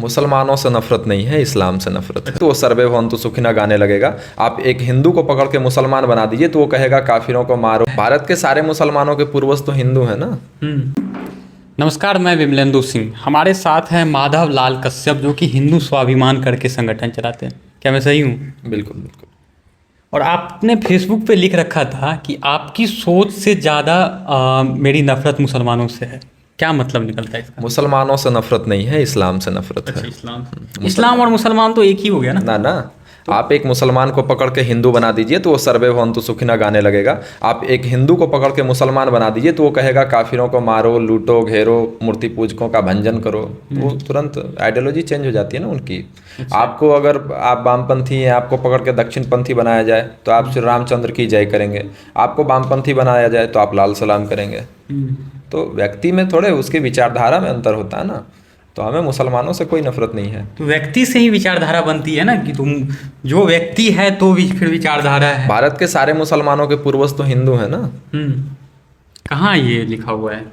मुसलमानों से नफरत नहीं है, इस्लाम से नफरत है। तो वो सर्वे भवन्तु सुखिनः गाने लगेगा। आप एक हिंदू को पकड़ के मुसलमान बना दीजिए तो वो कहेगा काफिरों को मारो। भारत के सारे मुसलमानों के पूर्वज तो हिंदू हैं ना। नमस्कार, मैं विमलेंदु सिंह। हमारे साथ हैं माधव लाल कश्यप, जो कि हिंदू स्वाभिमान करके संगठन चलाते हैं। क्या मैं सही हूँ? बिल्कुल बिल्कुल। और आपने फेसबुक पे लिख रखा था कि आपकी सोच से ज़्यादा मेरी नफरत मुसलमानों से है। क्या मतलब निकलता है इसका? मुसलमानों से नफरत नहीं है, इस्लाम से नफरत है। इस्लाम और मुसलमान तो एक ही हो गया ना? ना ना, आप एक मुसलमान को पकड़ के हिंदू बना दीजिए तो वो सर्वे भवन्तु सुखिनः गाने लगेगा। आप एक हिंदू को पकड़ के मुसलमान बना दीजिए तो वो कहेगा काफिरों को मारो, लूटो, घेरो, मूर्ति पूजकों का भंजन करो। वो तुरंत आइडियोलॉजी चेंज हो जाती है ना उनकी। आपको अगर आप वामपंथी हैं, आपको पकड़ के दक्षिणपंथी बनाया जाए तो आप श्री रामचंद्र की जय करेंगे। आपको वामपंथी बनाया जाए तो आप लाल सलाम करेंगे। तो व्यक्ति में थोड़े उसकी विचारधारा में अंतर होता है ना। तो हमें मुसलमानों से कोई नफरत नहीं है। तो व्यक्ति से ही विचारधारा बनती है ना, कि तुम जो व्यक्ति है तो फिर विचारधारा है। भारत के सारे मुसलमानों के पूर्वज तो हिंदू हैं ना। कहाँ ये लिखा हुआ है?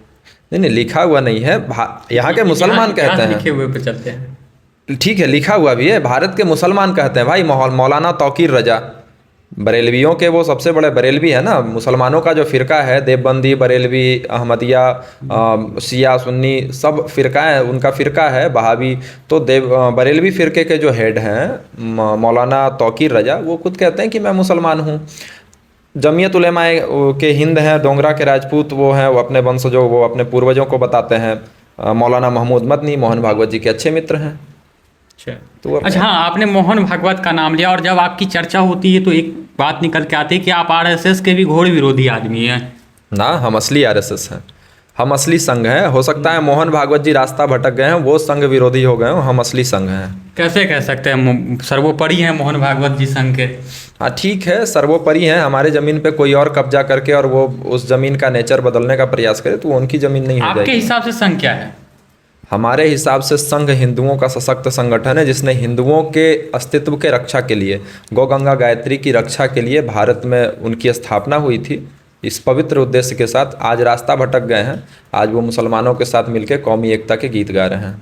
नहीं, लिखा हुआ नहीं है। यहाँ के मुसलमान कहते हैं। लिखे हुए पे चलते हैं। ठीक है, लिखा हुआ भी है। भारत के मुसलमान कहते हैं भाई। मौलाना तौकीर रजा, बरेलवियों के वो सबसे बड़े बरेलवी है ना। मुसलमानों का जो फ़िरका है, देवबंदी, बरेलवी, अहमदिया, शिया, सुन्नी, सब फ़िरकाएँ उनका फ़िरका है बहावी। तो बरेलवी फ़िरके के जो हेड हैं मौलाना तौकीर रजा, वो खुद कहते हैं कि मैं मुसलमान हूँ। जमीयत उलेमा के हिंद हैं, डोंगरा के राजपूत वो हैं, वो अपने वंशजों, वो अपने पूर्वजों को बताते हैं। मौलाना महमूद मदनी मोहन भागवत जी के अच्छे मित्र हैं। तो अच्छा, हाँ, आपने मोहन भागवत का नाम लिया, और जब आपकी चर्चा होती है तो एक बात निकल के आती है कि आप आरएसएस के भी घोर विरोधी आदमी हैं। ना, हम असली आरएसएस हैं, हम असली संघ हैं। हो सकता है मोहन भागवत जी रास्ता भटक गए हैं, वो संघ विरोधी हो गए हो, हम असली संघ हैं। कैसे कह सकते हैं? सर्वोपरि हैं मोहन भागवत जी संघ के। हाँ ठीक है, सर्वोपरि हैं। हमारे ज़मीन पे कोई और कब्जा करके और वो उस ज़मीन का नेचर बदलने का प्रयास करे तो वो उनकी ज़मीन नहीं हो जाएगी। आपके हिसाब से संघ क्या है? हमारे हिसाब से संघ हिंदुओं का सशक्त संगठन है, जिसने हिंदुओं के अस्तित्व के रक्षा के लिए, गौ गंगा गायत्री की रक्षा के लिए भारत में उनकी स्थापना हुई थी। इस पवित्र उद्देश्य के साथ आज रास्ता भटक गए हैं। आज वो मुसलमानों के साथ मिलकर कौमी एकता के गीत गा रहे हैं।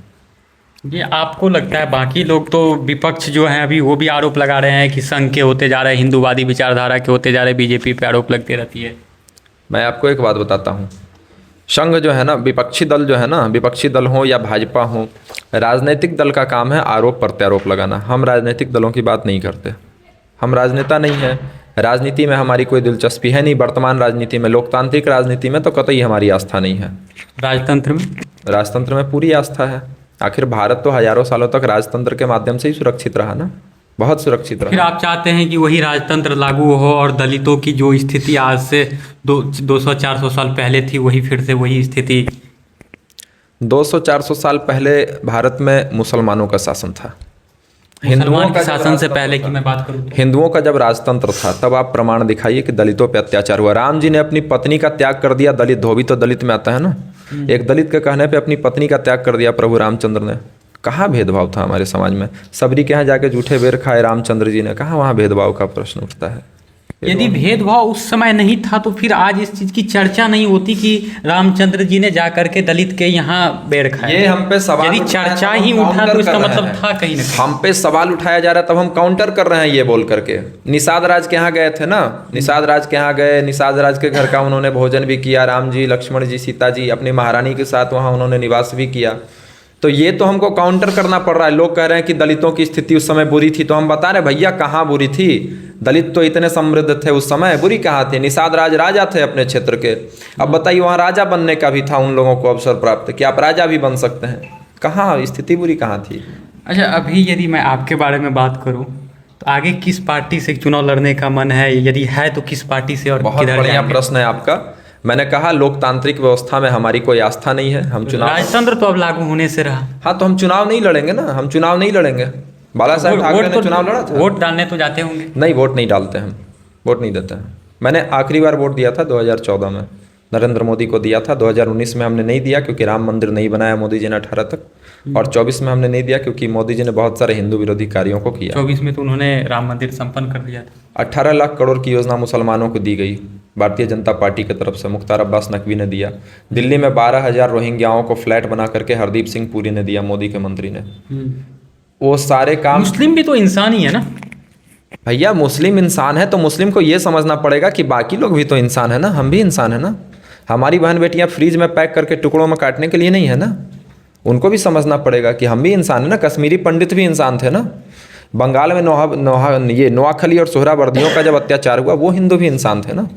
ये आपको लगता है? बाकी लोग तो विपक्ष जो हैं अभी वो भी आरोप लगा रहे हैं कि संघ के होते जा रहे हैं, हिंदूवादी विचारधारा के होते जा रहे हैं, बीजेपी पे आरोप लगती रहती है। मैं आपको एक बात बताता हूँ। संघ जो है ना, विपक्षी दल जो है ना, विपक्षी दल हो या भाजपा हो, राजनीतिक दल का काम है आरोप प्रत्यारोप लगाना। हम राजनीतिक दलों की बात नहीं करते। हम राजनेता नहीं हैं। राजनीति में हमारी कोई दिलचस्पी है नहीं। वर्तमान राजनीति में, लोकतांत्रिक राजनीति में तो कतई हमारी आस्था नहीं है। राजतंत्र में? राजतंत्र में पूरी आस्था है। आखिर भारत तो हजारों सालों तक राजतंत्र के माध्यम से ही सुरक्षित रहा ना, बहुत सुरक्षित रहा। फिर आप चाहते हैं कि वही राजतंत्र लागू हो और दलितों की जो स्थिति आज से 200-400 साल पहले थी, वही फिर से वही स्थिति? 200-400 साल पहले भारत में मुसलमानों का शासन था। हिंदुओं के शासन से पहले की मैं बात करूँ, हिंदुओं का जब राजतंत्र था तब आप प्रमाण दिखाइए कि दलितों पे अत्याचार हुआ। राम जी ने अपनी पत्नी का त्याग कर दिया। दलित, धोबी तो दलित में आता है ना। एक दलित के कहने पे अपनी पत्नी का त्याग कर दिया प्रभु रामचंद्र ने। कहाँ भेदभाव था हमारे समाज में? सबरी के यहाँ जाके जूठे बेर खाए रामचंद्र जी ने, कहाँ वहाँ भेदभाव का प्रश्न उठता है? यदि भेदभाव उस समय नहीं था तो फिर आज इस चीज़ की चर्चा नहीं होती कि रामचंद्र जी ने जाकर के दलित के यहाँ बेर खाया। ये हम पे सवाल, यदि चर्चा ही उठा तो इसका मतलब था कहीं ना। हम पे सवाल उठाया जा रहा है तब हम काउंटर कर रहे हैं ये बोल करके। निषाद राज के यहाँ गए थे ना, निषाद राज के यहाँ गए, निषाद राज के घर का उन्होंने भोजन भी किया। राम जी, लक्ष्मण जी, सीता जी अपनी महारानी के साथ वहाँ उन्होंने निवास भी किया। तो ये तो हमको काउंटर करना पड़ रहा है। लोग कह रहे हैं कि दलितों की स्थिति उस समय बुरी थी, तो हम बता रहे भैया कहाँ बुरी थी। दलित तो इतने समृद्ध थे उस समय, बुरी कहाँ थी? निषाद राज राजा थे अपने क्षेत्र के। अब बताइए, वहाँ राजा बनने का भी था उन लोगों को अवसर प्राप्त कि आप राजा भी बन सकते हैं। कहाँ स्थिति बुरी कहाँ थी? अच्छा, अभी यदि मैं आपके बारे में बात करूँ तो आगे किस पार्टी से चुनाव लड़ने का मन है? यदि है तो किस पार्टी से और बहुत बढ़िया प्रश्न है आपका। मैंने कहा लोकतांत्रिक व्यवस्था में हमारी कोई आस्था नहीं है। हम चुनाव, राजतंत्र तो अब लागू होने से रहा। हाँ, तो हम चुनाव नहीं लड़ेंगे ना। हम चुनाव नहीं लड़ेंगे। बाला साहब ठाकरे ने चुनाव लड़ा था। वोट डालने तो जाते होंगे? नहीं, वोट नहीं डालते हम, वोट नहीं देते हैं। मैंने आखिरी बार वोट दिया था 2014 में, नरेंद्र मोदी को दिया था। 2019 में हमने नहीं दिया क्योंकि राम मंदिर नहीं बनाया मोदी जी ने 18 तक, और 24 में हमने नहीं दिया क्योंकि मोदी जी ने बहुत सारे हिंदू विरोधी कार्यों को किया। 24 में तो उन्होंने राम मंदिर संपन्न कर दिया था। 18 लाख करोड़ की योजना मुसलमानों को दी गई। भारतीय जनता पार्टी की तरफ से मुख्तार अब्बास नकवी ने दिया। दिल्ली में 12,000 रोहिंग्याओं को फ्लैट बना करके हरदीप सिंह पुरी ने दिया, मोदी के मंत्री ने। वो सारे काम, मुस्लिम भी तो इंसान ही है ना भैया मुस्लिम इंसान है तो मुस्लिम को ये समझना पड़ेगा कि बाकी लोग भी तो इंसान है ना, हम भी इंसान है ना। हमारी बहन बेटियां फ्रीज में पैक करके टुकड़ों में काटने के लिए नहीं है ना, उनको भी समझना पड़ेगा कि हम भी इंसान है ना। कश्मीरी पंडित भी इंसान थे ना। बंगाल में नोआखली और सोहरावर्दियों का जब अत्याचार हुआ, वो हिंदू भी इंसान थे ना,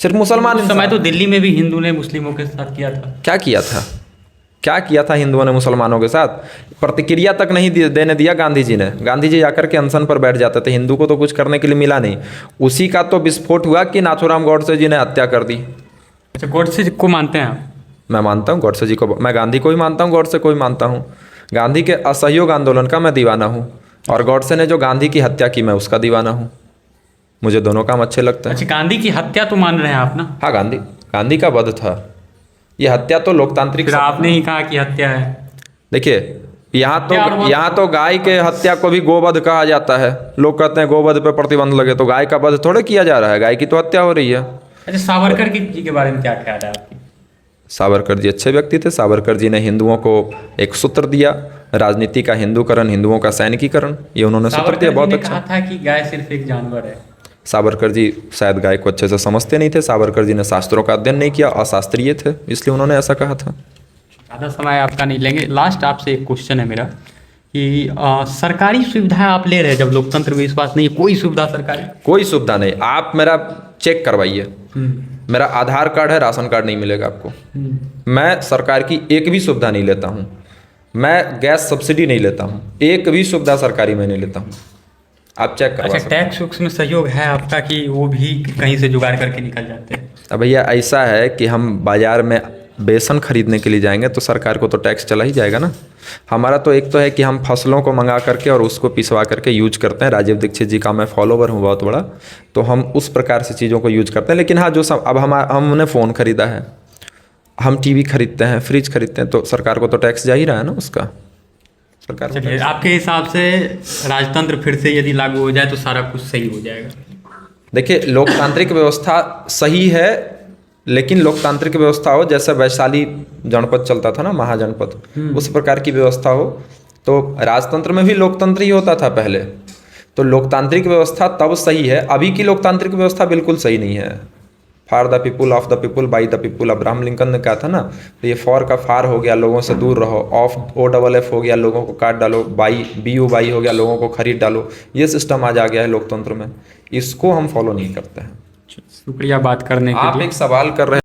सिर्फ मुसलमान उस समय इंसान। तो दिल्ली में भी हिंदू ने मुस्लिमों के साथ किया था। क्या किया था, क्या किया था हिंदुओं ने मुसलमानों के साथ? प्रतिक्रिया तक नहीं देने दिया गांधी जी ने। गांधी जी आकर के अनशन पर बैठ जाते थे, हिंदू को तो कुछ करने के लिए मिला नहीं। उसी का तो विस्फोट हुआ कि नाथूराम गॉडसे जी ने हत्या कर दी। अच्छा, गॉडसे को मानते हैं आप? मैं मानता हूँ गॉडसे जी को, मैं गांधी को भी मानता हूँ, गॉडसे को भी मानता हूँ। गांधी के असहयोग आंदोलन का मैं दीवाना हूँ, और गॉडसे ने जो गांधी की हत्या की, मैं उसका दीवाना हूँ। मुझे दोनों काम अच्छे लगते हैं। अच्छा, गांधी की हत्या तो मान रहे हैं आप ना? हाँ, गांधी का वध था। ये हत्या तो लोकतांत्रिक, फिर आपने ही कहा कि हत्या है। देखिए यहाँ तो गाय के हत्या को भी गोवध कहा जाता है। लोग कहते हैं गोवध पे प्रतिबंध लगे, तो गाय का वध थोड़े किया जा रहा है, गाय की तो हत्या हो रही है। अच्छा, सावरकर जी के बारे में क्या ख्याल है आपकी? सावरकर जी अच्छे व्यक्ति थे। सावरकर जी ने हिंदुओं को एक सूत्र दिया, राजनीति का हिंदूकरण, हिंदुओं का सैनिकीकरण, ये उन्होंने सूत्र दिया, बहुत अच्छा। कहा था कि गाय सिर्फ एक जानवर है। सावरकर जी शायद गाय को अच्छे से समझते नहीं थे। सावरकर जी ने शास्त्रों का अध्ययन नहीं किया, अशास्त्रीय थे, इसलिए उन्होंने ऐसा कहा था। ज़्यादा समय आपका नहीं लेंगे। लास्ट आपसे एक क्वेश्चन है मेरा कि सरकारी सुविधाएं आप ले रहे हैं जब लोकतंत्र में विश्वास नहीं है, कोई सुविधा सरकारी? कोई सुविधा नहीं। आप मेरा चेक करवाइए, मेरा आधार कार्ड है, राशन कार्ड नहीं मिलेगा आपको। मैं सरकार की एक भी सुविधा नहीं लेता हूँ। मैं गैस सब्सिडी नहीं लेता हूँ, एक भी सुविधा सरकारी में नहीं लेता हूँ। आप चेक करवा अच्छा, टैक्स वैक्स में सहयोग है आपका कि वो भी कहीं से जुगाड़ करके निकल जाते हैं? अब भैया ऐसा है कि हम बाजार में बेसन खरीदने के लिए जाएंगे तो सरकार को तो टैक्स चला ही जाएगा ना। हमारा तो एक तो है कि हम फसलों को मंगा करके और उसको पिसवा करके यूज करते हैं। राजीव दीक्षित जी का मैं फॉलोवर हूँ बहुत बड़ा, तो हम उस प्रकार से चीज़ों को यूज करते हैं। लेकिन हाँ, जो सब अब हमने फ़ोन खरीदा है, हम टीवी खरीदते हैं, फ्रिज खरीदते हैं, तो सरकार को तो टैक्स जा ही रहा है ना उसका। सरकार को चलिए, आपके हिसाब से राजतंत्र फिर से यदि लागू हो जाए तो सारा कुछ सही हो जाएगा? देखिए, लोकतांत्रिक व्यवस्था सही है, लेकिन लोकतांत्रिक व्यवस्था हो जैसे वैशाली जनपद चलता था ना, महाजनपद, उस प्रकार की व्यवस्था हो। तो राजतंत्र में भी लोकतंत्र ही होता था पहले, तो लोकतांत्रिक व्यवस्था तब सही है। अभी की लोकतांत्रिक व्यवस्था बिल्कुल सही नहीं है। For the people, of the people, by the people. Abraham Lincoln ने कहा था ना, तो ये फॉर का फार हो गया, लोगों से दूर रहो। ऑफ OFF हो गया, लोगों को काट डालो। बाई BUY हो गया, लोगों को खरीद डालो। ये सिस्टम आज आ गया है लोकतंत्र में, इसको हम फॉलो नहीं करते हैं। शुक्रिया बात करने के लिए। आप एक सवाल कर रहे हैं।